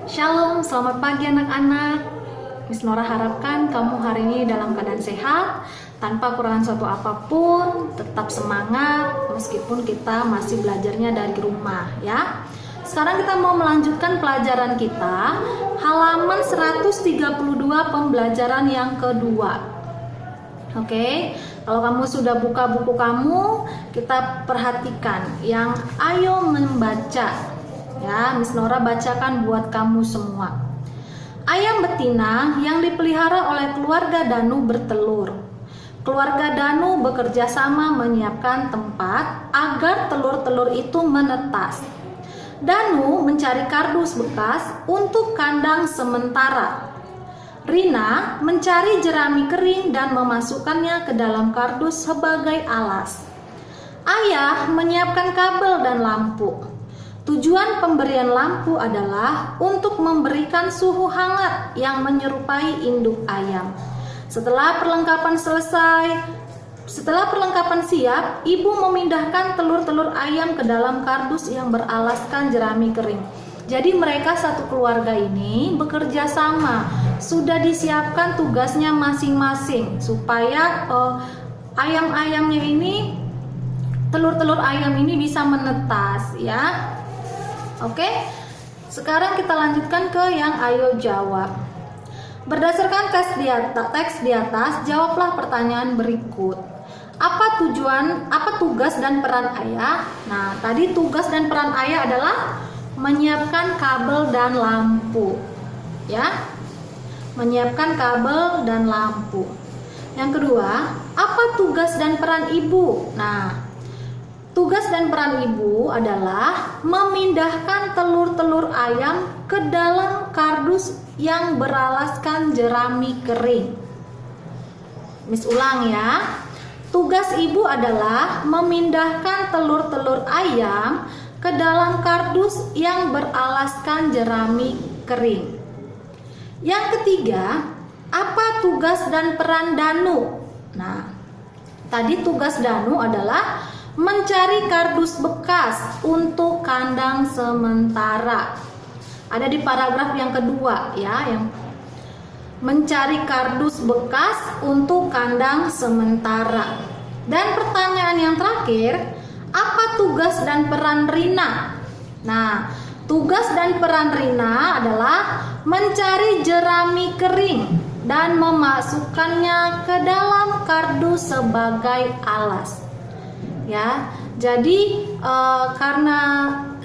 Shalom, selamat pagi anak-anak. Miss Nora harapkan kamu hari ini dalam keadaan sehat, tanpa kekurangan suatu apapun, tetap semangat meskipun kita masih belajarnya dari rumah ya. Sekarang kita mau melanjutkan pelajaran kita, halaman 132 pembelajaran yang kedua. Oke, kalau kamu sudah buka buku kamu, kita perhatikan yang ayo membaca. Ya, Miss Nora bacakan buat kamu semua. Ayam betina yang dipelihara oleh keluarga Danu bertelur. Keluarga Danu bekerja sama menyiapkan tempat agar telur-telur itu menetas. Danu mencari kardus bekas untuk kandang sementara. Rina mencari jerami kering dan memasukkannya ke dalam kardus sebagai alas. Ayah menyiapkan kabel dan lampu. Tujuan pemberian lampu adalah untuk memberikan suhu hangat yang menyerupai induk ayam. Setelah perlengkapan siap, ibu memindahkan telur-telur ayam ke dalam kardus yang beralaskan jerami kering. Jadi mereka satu keluarga ini bekerja sama, sudah disiapkan tugasnya masing-masing supaya ayam-ayamnya ini, telur-telur ayam ini bisa menetas ya. Oke, sekarang kita lanjutkan ke yang ayo jawab. Berdasarkan teks di atas, jawablah pertanyaan berikut. Apa tugas dan peran ayah? Nah, tadi tugas dan peran ayah adalah menyiapkan kabel dan lampu. Ya, menyiapkan kabel dan lampu. Yang kedua, apa tugas dan peran ibu? Nah, tugas dan peran ibu adalah memindahkan telur-telur ayam ke dalam kardus yang beralaskan jerami kering. Miss ulang ya. Tugas ibu adalah memindahkan telur-telur ayam ke dalam kardus yang beralaskan jerami kering. Yang ketiga, apa tugas dan peran Danu? Nah, tadi tugas Danu adalah mencari kardus bekas untuk kandang sementara. Ada di paragraf yang kedua ya, yang mencari kardus bekas untuk kandang sementara. Dan pertanyaan yang terakhir, apa tugas dan peran Rina? Nah, tugas dan peran Rina adalah mencari jerami kering dan memasukkannya ke dalam kardus sebagai alas. Ya, jadi karena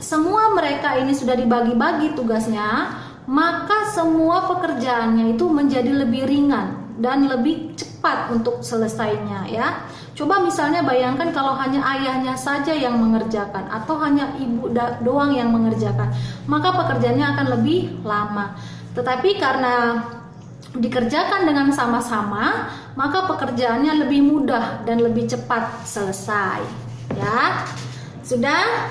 semua mereka ini sudah dibagi-bagi tugasnya, maka semua pekerjaannya itu menjadi lebih ringan dan lebih cepat untuk selesainya ya. Coba misalnya bayangkan kalau hanya ayahnya saja yang mengerjakan atau hanya ibu doang yang mengerjakan, maka pekerjaannya akan lebih lama. Tetapi karena dikerjakan dengan sama-sama, maka pekerjaannya lebih mudah dan lebih cepat selesai ya. Sudah,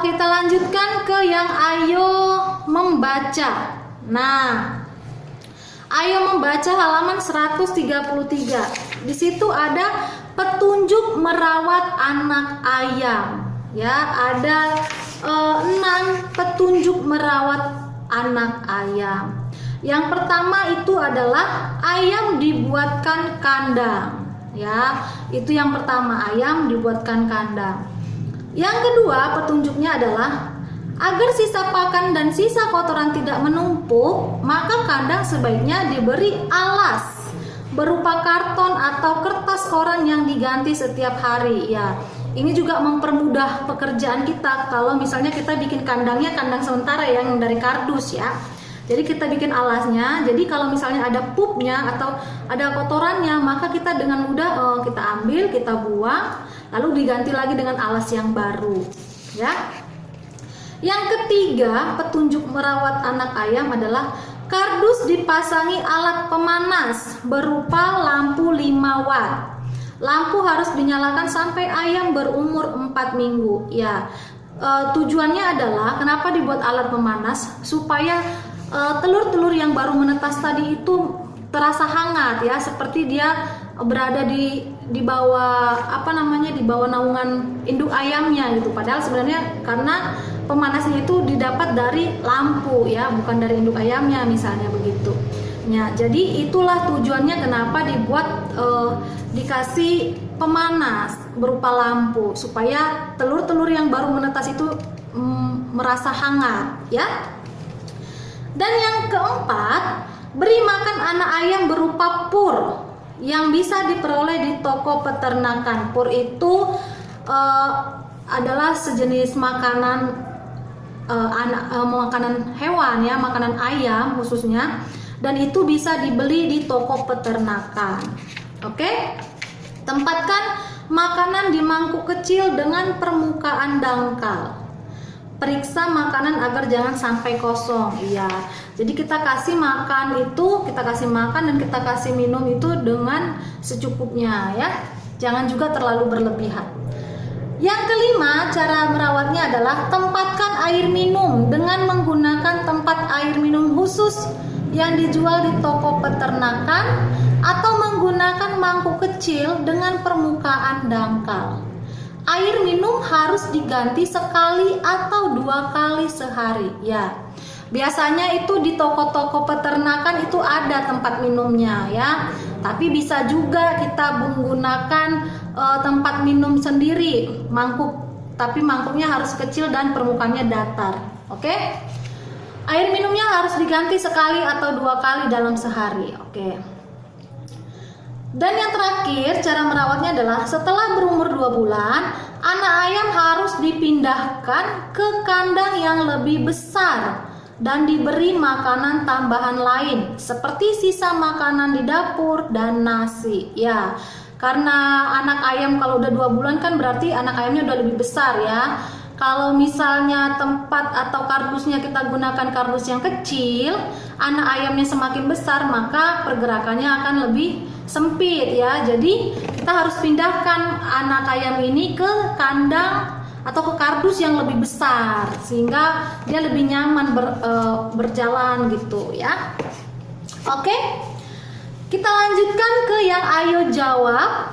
kita lanjutkan ke yang ayo membaca. Nah, ayo membaca halaman 133. Di situ ada petunjuk merawat anak ayam ya. Ada 6 petunjuk merawat anak ayam. Yang pertama itu adalah ayam dibuatkan kandang ya. Itu yang pertama, ayam dibuatkan kandang. Yang kedua petunjuknya adalah agar sisa pakan dan sisa kotoran tidak menumpuk, maka kandang sebaiknya diberi alas berupa karton atau kertas koran yang diganti setiap hari ya. Ini juga mempermudah pekerjaan kita kalau misalnya kita bikin kandangnya kandang sementara yang dari kardus ya. Jadi kita bikin alasnya, jadi kalau misalnya ada pupnya atau ada kotorannya, maka kita dengan mudah kita ambil, kita buang, lalu diganti lagi dengan alas yang baru ya. Yang ketiga petunjuk merawat anak ayam adalah kardus dipasangi alat pemanas berupa lampu 5 watt. Lampu harus dinyalakan sampai ayam berumur 4 minggu ya. Tujuannya adalah kenapa dibuat alat pemanas, supaya telur-telur yang baru menetas tadi itu terasa hangat ya, seperti dia berada di bawah di bawah naungan induk ayamnya gitu. Padahal sebenarnya karena pemanasnya itu didapat dari lampu ya, bukan dari induk ayamnya misalnya begitu. Ya, jadi itulah tujuannya kenapa dibuat dikasih pemanas berupa lampu supaya telur-telur yang baru menetas itu merasa hangat ya. Dan yang keempat, beri makan anak ayam berupa pur yang bisa diperoleh di toko peternakan. Pur itu adalah sejenis makanan makanan hewan ya, makanan ayam khususnya, dan itu bisa dibeli di toko peternakan. Oke? Tempatkan makanan di mangkuk kecil dengan permukaan dangkal. Periksa makanan agar jangan sampai kosong. Iya. Jadi kita kasih makan dan kita kasih minum itu dengan secukupnya ya. Jangan juga terlalu berlebihan. Yang kelima, cara merawatnya adalah tempatkan air minum dengan menggunakan tempat air minum khusus yang dijual di toko peternakan atau menggunakan mangkuk kecil dengan permukaan dangkal. Air minum harus diganti sekali atau 2 kali sehari ya. Biasanya itu di toko-toko peternakan itu ada tempat minumnya ya. Tapi bisa juga kita menggunakan tempat minum sendiri, mangkuk. Tapi mangkuknya harus kecil dan permukaannya datar. Oke? Air minumnya harus diganti sekali atau 2 kali dalam sehari. Oke. Dan yang terakhir, cara merawatnya adalah setelah berumur 2 bulan, anak ayam harus dipindahkan ke kandang yang lebih besar dan diberi makanan tambahan lain seperti sisa makanan di dapur dan nasi. Ya, karena anak ayam kalau udah 2 bulan kan berarti anak ayamnya udah lebih besar ya. Kalau misalnya tempat atau kardusnya kita gunakan kardus yang kecil, anak ayamnya semakin besar maka pergerakannya akan lebih sempit ya. Jadi kita harus pindahkan anak ayam ini ke kandang atau ke kardus yang lebih besar sehingga dia lebih nyaman berjalan gitu ya. Oke, kita lanjutkan ke yang ayo jawab,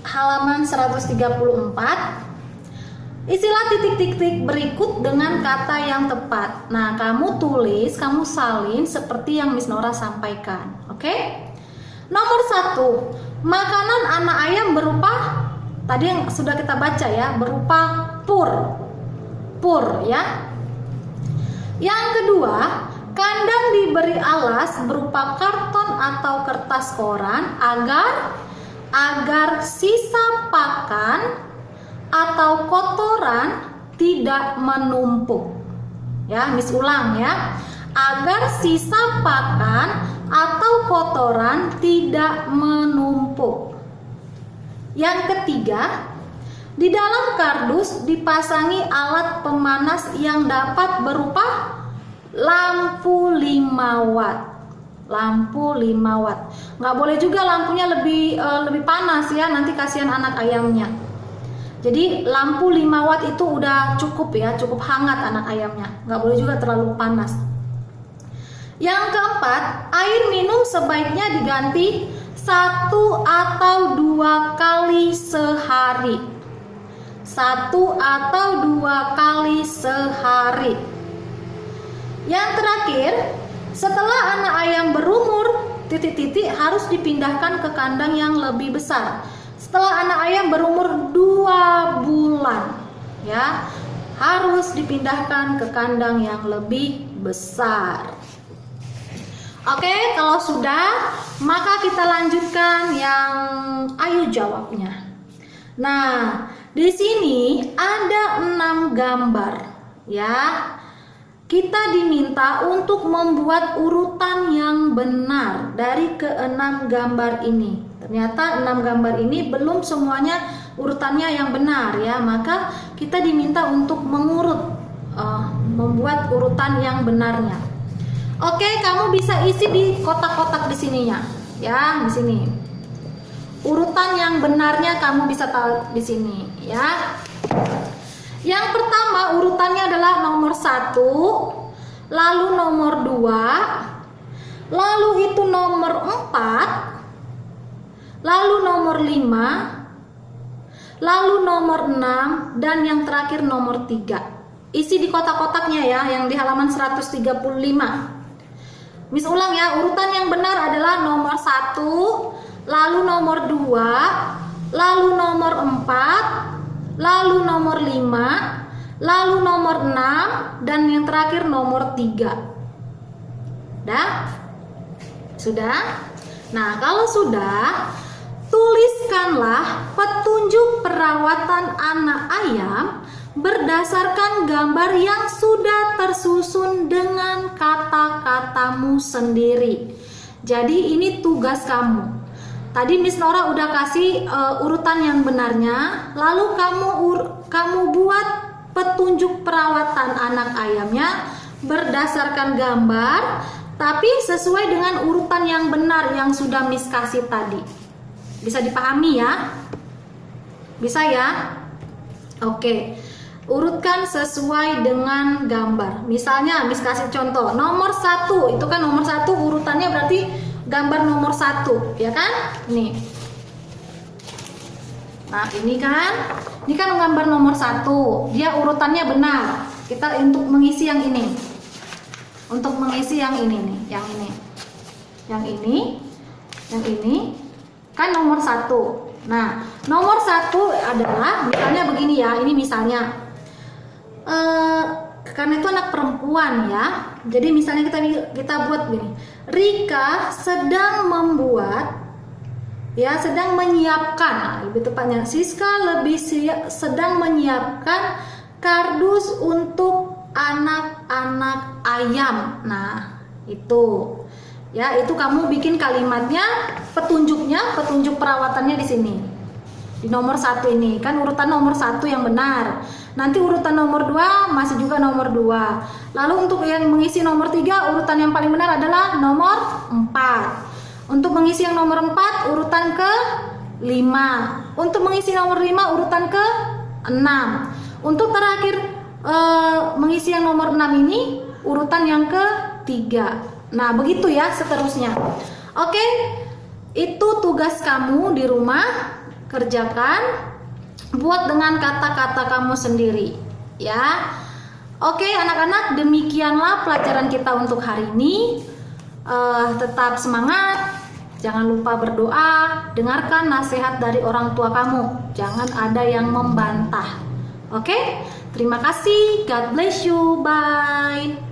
halaman 134. Isilah titik-titik berikut dengan kata yang tepat. Nah, kamu tulis, kamu salin seperti yang Miss Nora sampaikan. Oke? Nomor 1, makanan anak ayam berupa, tadi yang sudah kita baca ya, berupa pur ya. Yang kedua, kandang diberi alas berupa karton atau kertas koran agar sisa pakan atau kotoran tidak menumpuk. Ya, Miss ulang ya. Agar sisa pakan atau kotoran tidak menumpuk. Yang ketiga, di dalam kardus dipasangi alat pemanas yang dapat berupa lampu 5 watt. Lampu 5 watt. Nggak boleh juga lampunya lebih panas ya, nanti kasihan anak ayamnya. Jadi lampu 5 watt itu udah cukup ya, cukup hangat anak ayamnya. Nggak boleh juga terlalu panas. Yang keempat, air minum sebaiknya diganti 1 atau 2 kali sehari. 1 atau 2 kali sehari. Yang terakhir, setelah anak ayam berumur titik-titik harus dipindahkan ke kandang yang lebih besar. Setelah anak ayam berumur 2 bulan ya, harus dipindahkan ke kandang yang lebih besar. Oke, kalau sudah, maka kita lanjutkan yang ayo jawabnya. Nah, di sini ada 6 gambar ya. Kita diminta untuk membuat urutan yang benar dari ke-6 gambar ini. Ternyata 6 gambar ini belum semuanya urutannya yang benar ya, maka kita diminta untuk membuat urutan yang benarnya. Oke, kamu bisa isi di kotak-kotak di sininya ya, di sini. Urutan yang benarnya kamu bisa tahu di sini ya. Yang pertama urutannya adalah nomor 1, lalu nomor 2, lalu itu nomor 4, lalu nomor 5, lalu nomor 6, dan yang terakhir nomor 3. isi di kotak-kotaknya ya, yang di halaman 135. Miss ulang ya, urutan yang benar adalah nomor 1, lalu nomor 2, lalu nomor 4, lalu nomor 5, lalu nomor 6, dan yang terakhir nomor 3. Sudah? Nah, kalau sudah, tuliskanlah petunjuk perawatan anak ayam berdasarkan gambar yang sudah tersusun dengan kata-katamu sendiri. Jadi ini tugas kamu. Tadi Miss Nora udah kasih urutan yang benarnya, lalu kamu buat petunjuk perawatan anak ayamnya berdasarkan gambar, tapi sesuai dengan urutan yang benar yang sudah Miss kasih tadi. Bisa dipahami ya? Bisa ya? Oke. Urutkan sesuai dengan gambar. Misalnya Miss kasih contoh nomor 1, itu kan nomor 1 urutannya berarti gambar nomor 1, ya kan? Nih. Nah, ini kan gambar nomor 1. Dia urutannya benar. Kita untuk mengisi yang ini. Untuk mengisi yang ini nih, yang ini. Yang ini kan nomor 1. Nah, nomor 1 adalah misalnya begini ya, ini misalnya karena itu anak perempuan ya, jadi misalnya kita buat gini, Rika sedang membuat ya, sedang menyiapkan, nah, lebih tepatnya Siska sedang menyiapkan kardus untuk anak-anak ayam. Nah, itu ya, itu kamu bikin kalimatnya, petunjuk perawatannya di sini. Di nomor 1 ini kan urutan nomor 1 yang benar. Nanti urutan nomor 2 masih juga nomor 2. Lalu untuk yang mengisi nomor 3, urutan yang paling benar adalah nomor 4. Untuk mengisi yang nomor 4, urutan ke 5. Untuk mengisi nomor 5, urutan ke 6. Untuk terakhir mengisi yang nomor 6 ini, urutan yang ke-3. Nah, begitu ya seterusnya. Oke, itu tugas kamu di rumah. Kerjakan, buat dengan kata-kata kamu sendiri ya. Oke anak-anak, demikianlah pelajaran kita untuk hari ini. Tetap semangat, jangan lupa berdoa, dengarkan nasihat dari orang tua kamu, jangan ada yang membantah. Oke, terima kasih, God bless you, bye.